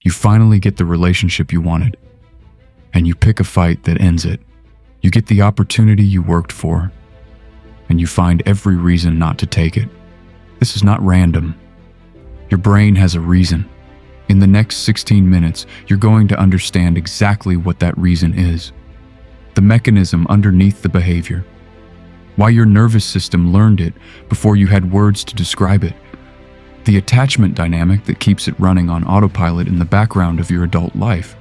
You finally get the relationship you wanted, and you pick a fight that ends it. You get the opportunity you worked for, and you find every reason not to take it. This is not random. Your brain has a reason. In the next 16 minutes, you're going to understand exactly what that reason is. The mechanism underneath the behavior. Why your nervous system learned it before you had words to describe it. The attachment dynamic that keeps it running on autopilot in the background of your adult life.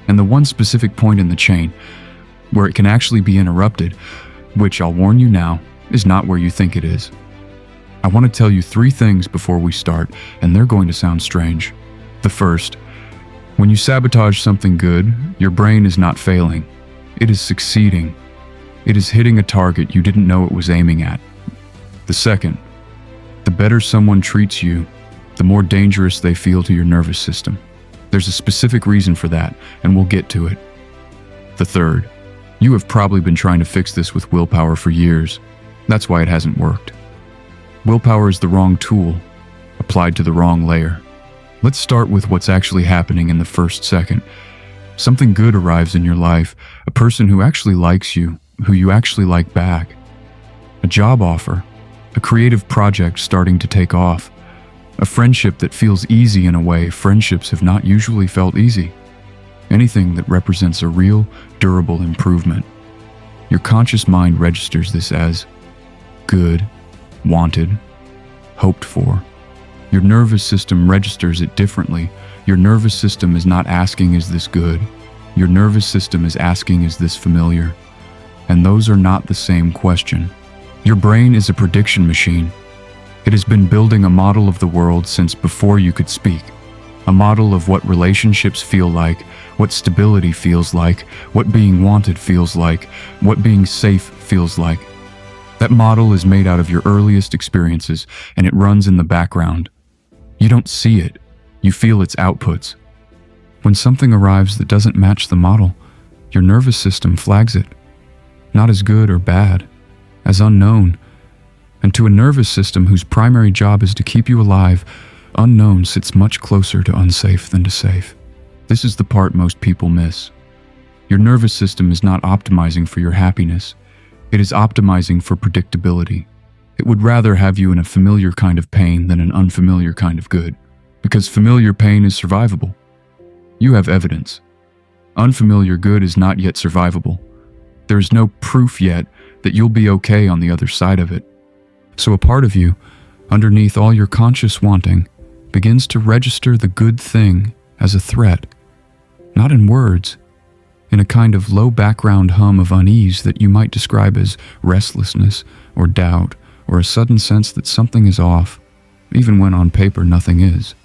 And the one specific point in the chain where it can actually be interrupted, which I'll warn you now, is not where you think it is. I want to tell you 3 things before we start, and they're going to sound strange. The first, when you sabotage something good, your brain is not failing. It is succeeding. It is hitting a target you didn't know it was aiming at. The second, the better someone treats you, the more dangerous they feel to your nervous system. There's a specific reason for that, and we'll get to it. The third, you have probably been trying to fix this with willpower for years. That's why it hasn't worked. Willpower is the wrong tool, applied to the wrong layer. Let's start with what's actually happening in the first second. Something good arrives in your life, a person who actually likes you, who you actually like back. A job offer, a creative project starting to take off, a friendship that feels easy in a way friendships have not usually felt easy. Anything that represents a real, durable improvement. Your conscious mind registers this as good, wanted, hoped for. Your nervous system registers it differently. Your nervous system is not asking, is this good? Your nervous system is asking, is this familiar? And those are not the same question. Your brain is a prediction machine. It has been building a model of the world since before you could speak. A model of what relationships feel like, what stability feels like, what being wanted feels like, what being safe feels like. That model is made out of your earliest experiences, and it runs in the background. You don't see it, you feel its outputs. When something arrives that doesn't match the model, your nervous system flags it. Not as good or bad, as unknown. And to a nervous system whose primary job is to keep you alive, unknown sits much closer to unsafe than to safe. This is the part most people miss. Your nervous system is not optimizing for your happiness. It is optimizing for predictability. It would rather have you in a familiar kind of pain than an unfamiliar kind of good, because familiar pain is survivable. You have evidence. Unfamiliar good is not yet survivable. There is no proof yet that you'll be okay on the other side of it. So a part of you, underneath all your conscious wanting, begins to register the good thing as a threat, not in words, in a kind of low background hum of unease that you might describe as restlessness or doubt or a sudden sense that something is off, even when on paper nothing is.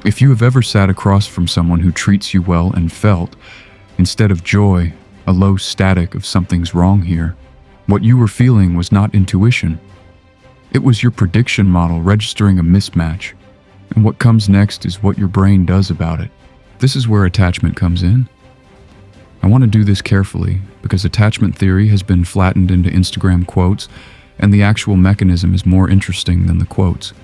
If you have ever sat across from someone who treats you well and felt, instead of joy, a low static of something's wrong here, what you were feeling was not intuition. It was your prediction model registering a mismatch, and what comes next is what your brain does about it. This is where attachment comes in. I want to do this carefully because attachment theory has been flattened into Instagram quotes, and the actual mechanism is more interesting than the quotes.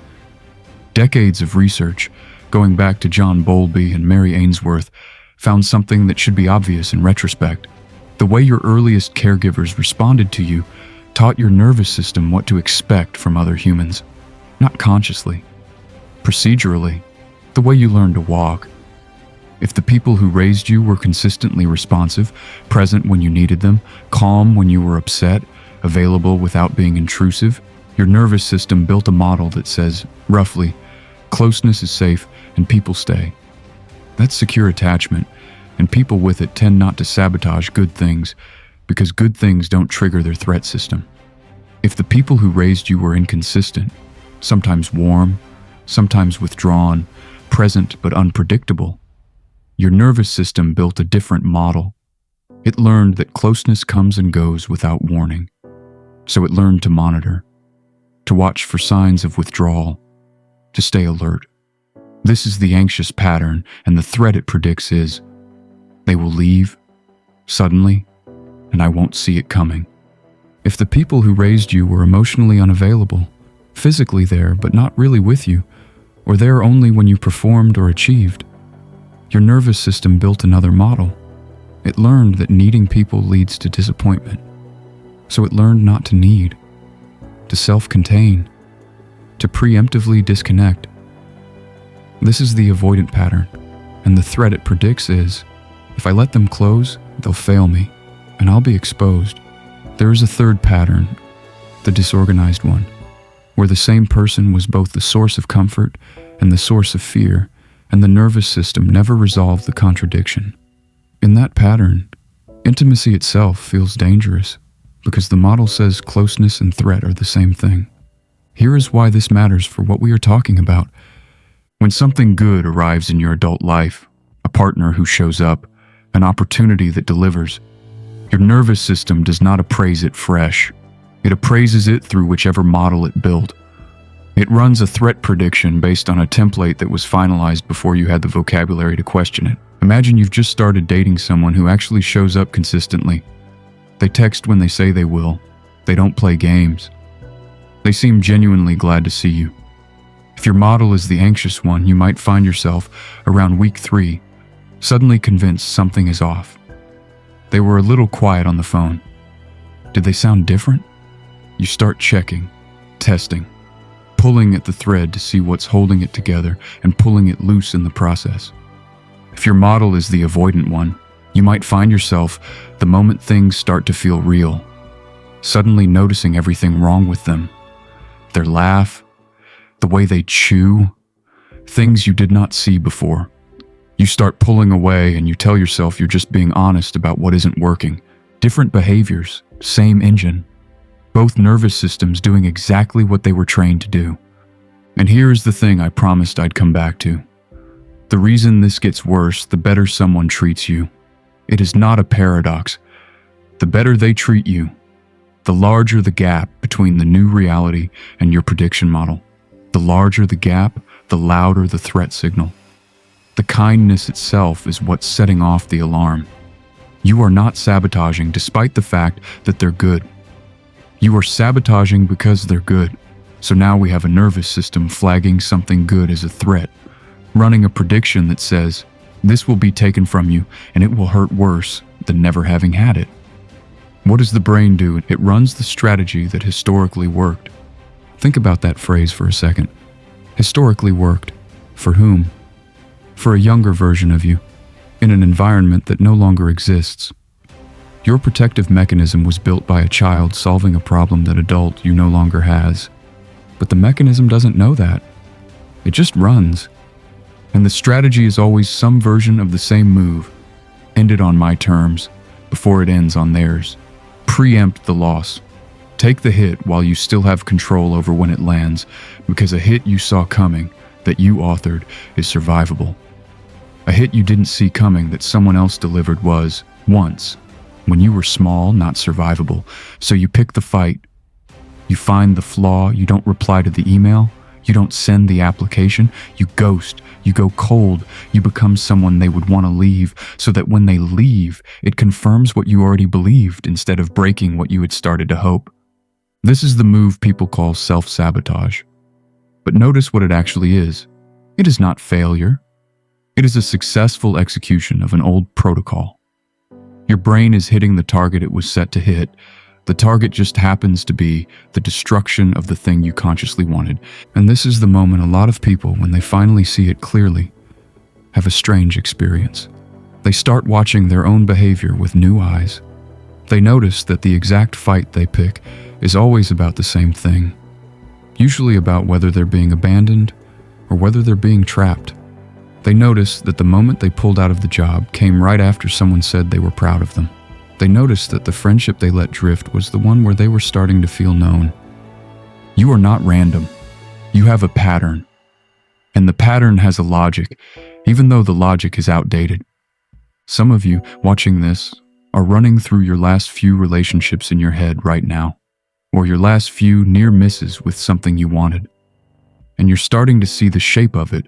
Decades of research, going back to John Bowlby and Mary Ainsworth, found something that should be obvious in retrospect. The way your earliest caregivers responded to you taught your nervous system what to expect from other humans, not consciously, procedurally, the way you learn to walk. If the people who raised you were consistently responsive, present when you needed them, calm when you were upset, available without being intrusive, your nervous system built a model that says, roughly, closeness is safe and people stay. That's secure attachment, and people with it tend not to sabotage good things because good things don't trigger their threat system. If the people who raised you were inconsistent, sometimes warm, sometimes withdrawn, present but unpredictable, your nervous system built a different model. It learned that closeness comes and goes without warning. So it learned to monitor, to watch for signs of withdrawal, to stay alert. This is the anxious pattern, and the threat it predicts is, they will leave, suddenly, and I won't see it coming. If the people who raised you were emotionally unavailable, physically there but not really with you, or there only when you performed or achieved, Your nervous system built another model. It learned that needing people leads to disappointment. So it learned not to need, to self-contain, to preemptively disconnect. This is the avoidant pattern, and the threat it predicts is, if I let them close, they'll fail me, and I'll be exposed. There is a third pattern, the disorganized one, where the same person was both the source of comfort and the source of fear, and the nervous system never resolved the contradiction. In that pattern, intimacy itself feels dangerous, because the model says closeness and threat are the same thing. Here is why this matters for what we are talking about. When something good arrives in your adult life, a partner who shows up, an opportunity that delivers, your nervous system does not appraise it fresh. It appraises it through whichever model it built. It runs a threat prediction based on a template that was finalized before you had the vocabulary to question it. Imagine you've just started dating someone who actually shows up consistently. They text when they say they will. They don't play games. They seem genuinely glad to see you. If your model is the anxious one, you might find yourself, around week 3, suddenly convinced something is off. They were a little quiet on the phone. Did they sound different? You start checking, testing, pulling at the thread to see what's holding it together and pulling it loose in the process. If your model is the avoidant one, you might find yourself, the moment things start to feel real, suddenly noticing everything wrong with them. Their laugh, the way they chew, things you did not see before. You start pulling away and you tell yourself you're just being honest about what isn't working. Different behaviors, same engine. Both nervous systems doing exactly what they were trained to do. And here is the thing I promised I'd come back to. The reason this gets worse, the better someone treats you. It is not a paradox. The better they treat you, the larger the gap between the new reality and your prediction model. The larger the gap, the louder the threat signal. The kindness itself is what's setting off the alarm. You are not sabotaging despite the fact that they're good. You are sabotaging because they're good. So now we have a nervous system flagging something good as a threat, running a prediction that says, this will be taken from you and it will hurt worse than never having had it. What does the brain do? It runs the strategy that historically worked. Think about that phrase for a second. Historically worked. For whom? For a younger version of you, in an environment that no longer exists. Your protective mechanism was built by a child solving a problem that adult you no longer has. But the mechanism doesn't know that. It just runs. And the strategy is always some version of the same move, ended on my terms, before it ends on theirs. Preempt the loss. Take the hit while you still have control over when it lands, because a hit you saw coming, that you authored, is survivable. A hit you didn't see coming that someone else delivered was, once, when you were small, not survivable. So you pick the fight. You find the flaw, you don't reply to the email, you don't send the application, you ghost, you go cold, you become someone they would want to leave, so that when they leave, it confirms what you already believed instead of breaking what you had started to hope. This is the move people call self-sabotage. But notice what it actually is. It is not failure. It is a successful execution of an old protocol. Your brain is hitting the target it was set to hit. The target just happens to be the destruction of the thing you consciously wanted. And this is the moment a lot of people, when they finally see it clearly, have a strange experience. They start watching their own behavior with new eyes. They notice that the exact fight they pick is always about the same thing, usually about whether they're being abandoned or whether they're being trapped. They notice that the moment they pulled out of the job came right after someone said they were proud of them. They noticed that the friendship they let drift was the one where they were starting to feel known. You are not random. You have a pattern. And the pattern has a logic, even though the logic is outdated. Some of you, watching this, are running through your last few relationships in your head right now, or your last few near misses with something you wanted. And you're starting to see the shape of it,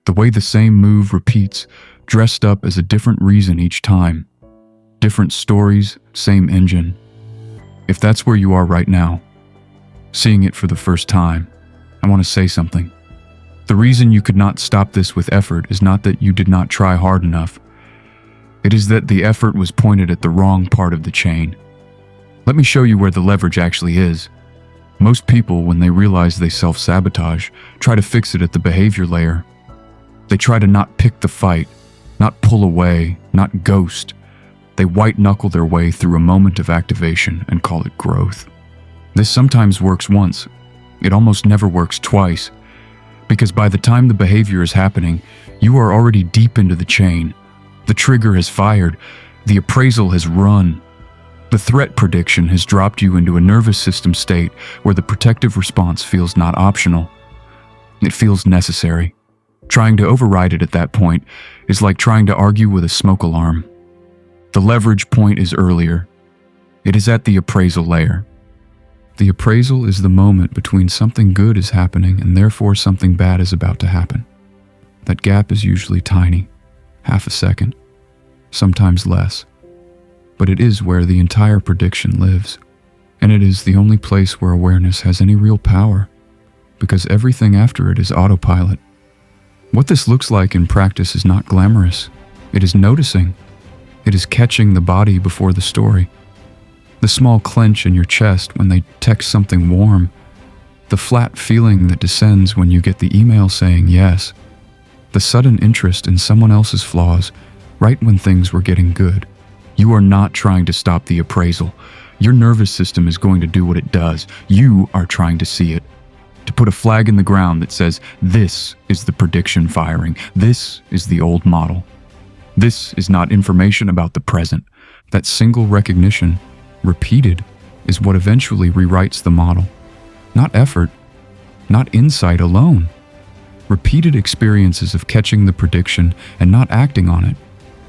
the way the same move repeats, dressed up as a different reason each time. Different stories, same engine. If that's where you are right now, seeing it for the first time, I want to say something. The reason you could not stop this with effort is not that you did not try hard enough. It is that the effort was pointed at the wrong part of the chain. Let me show you where the leverage actually is. Most people, when they realize they self-sabotage, try to fix it at the behavior layer. They try to not pick the fight, not pull away, not ghost. They white-knuckle their way through a moment of activation and call it growth. This sometimes works once. It almost never works twice. Because by the time the behavior is happening, you are already deep into the chain. The trigger has fired. The appraisal has run. The threat prediction has dropped you into a nervous system state where the protective response feels not optional. It feels necessary. Trying to override it at that point is like trying to argue with a smoke alarm. The leverage point is earlier. It is at the appraisal layer. The appraisal is the moment between something good is happening and therefore something bad is about to happen. That gap is usually tiny, half a second, sometimes less. But it is where the entire prediction lives. And it is the only place where awareness has any real power, because everything after it is autopilot. What this looks like in practice is not glamorous. It is noticing. It is catching the body before the story. The small clench in your chest when they text something warm. The flat feeling that descends when you get the email saying yes. The sudden interest in someone else's flaws right when things were getting good. You are not trying to stop the appraisal. Your nervous system is going to do what it does. You are trying to see it. To put a flag in the ground that says, this is the prediction firing. This is the old model. This is not information about the present. That single recognition, repeated, is what eventually rewrites the model. Not effort, not insight alone. Repeated experiences of catching the prediction and not acting on it.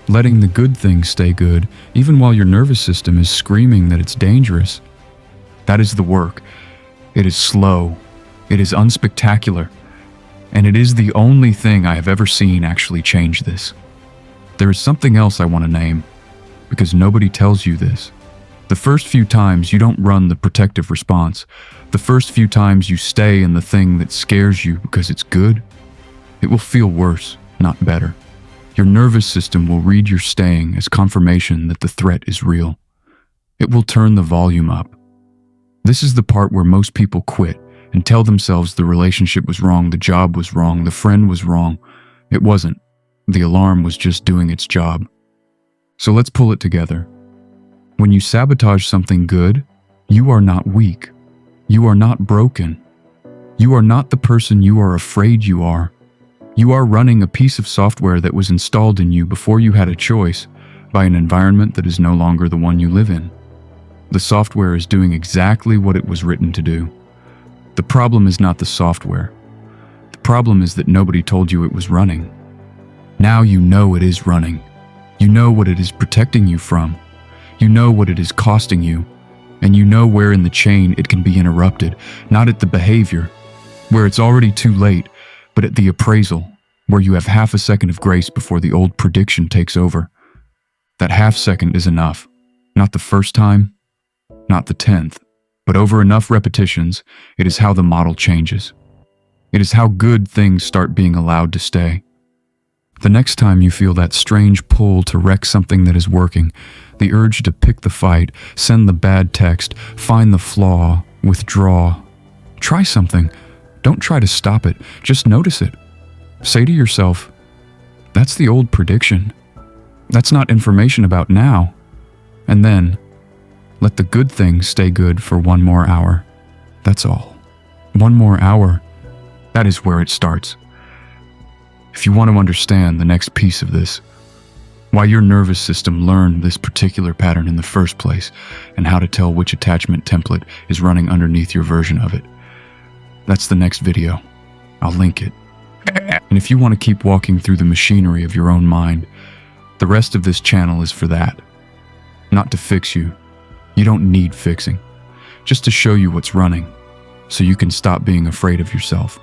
Letting the good things stay good, even while your nervous system is screaming that it's dangerous. That is the work. It is slow. It is unspectacular. And it is the only thing I have ever seen actually change this. There is something else I want to name, because nobody tells you this. The first few times you don't run the protective response. The first few times you stay in the thing that scares you because it's good, it will feel worse, not better. Your nervous system will read your staying as confirmation that the threat is real. It will turn the volume up. This is the part where most people quit and tell themselves the relationship was wrong, the job was wrong, the friend was wrong. It wasn't. The alarm was just doing its job. So let's pull it together. When you sabotage something good, you are not weak. You are not broken. You are not the person you are afraid you are. You are running a piece of software that was installed in you before you had a choice by an environment that is no longer the one you live in. The software is doing exactly what it was written to do. The problem is not the software. The problem is that nobody told you it was running. Now you know it is running. You know what it is protecting you from. You know what it is costing you. And you know where in the chain it can be interrupted, not at the behavior, where it's already too late, but at the appraisal, where you have half a second of grace before the old prediction takes over. That half second is enough. Not the first time, not the 10th, but over enough repetitions, it is how the model changes. It is how good things start being allowed to stay. The next time you feel that strange pull to wreck something that is working, the urge to pick the fight, send the bad text, find the flaw, withdraw, try something. Don't try to stop it, just notice it. Say to yourself, that's the old prediction. That's not information about now. And then, let the good things stay good for one more hour. That's all. One more hour. That is where it starts. If you want to understand the next piece of this, why your nervous system learned this particular pattern in the first place, and how to tell which attachment template is running underneath your version of it, that's the next video. I'll link it. And if you want to keep walking through the machinery of your own mind, the rest of this channel is for that. Not to fix you. You don't need fixing. Just to show you what's running, so you can stop being afraid of yourself.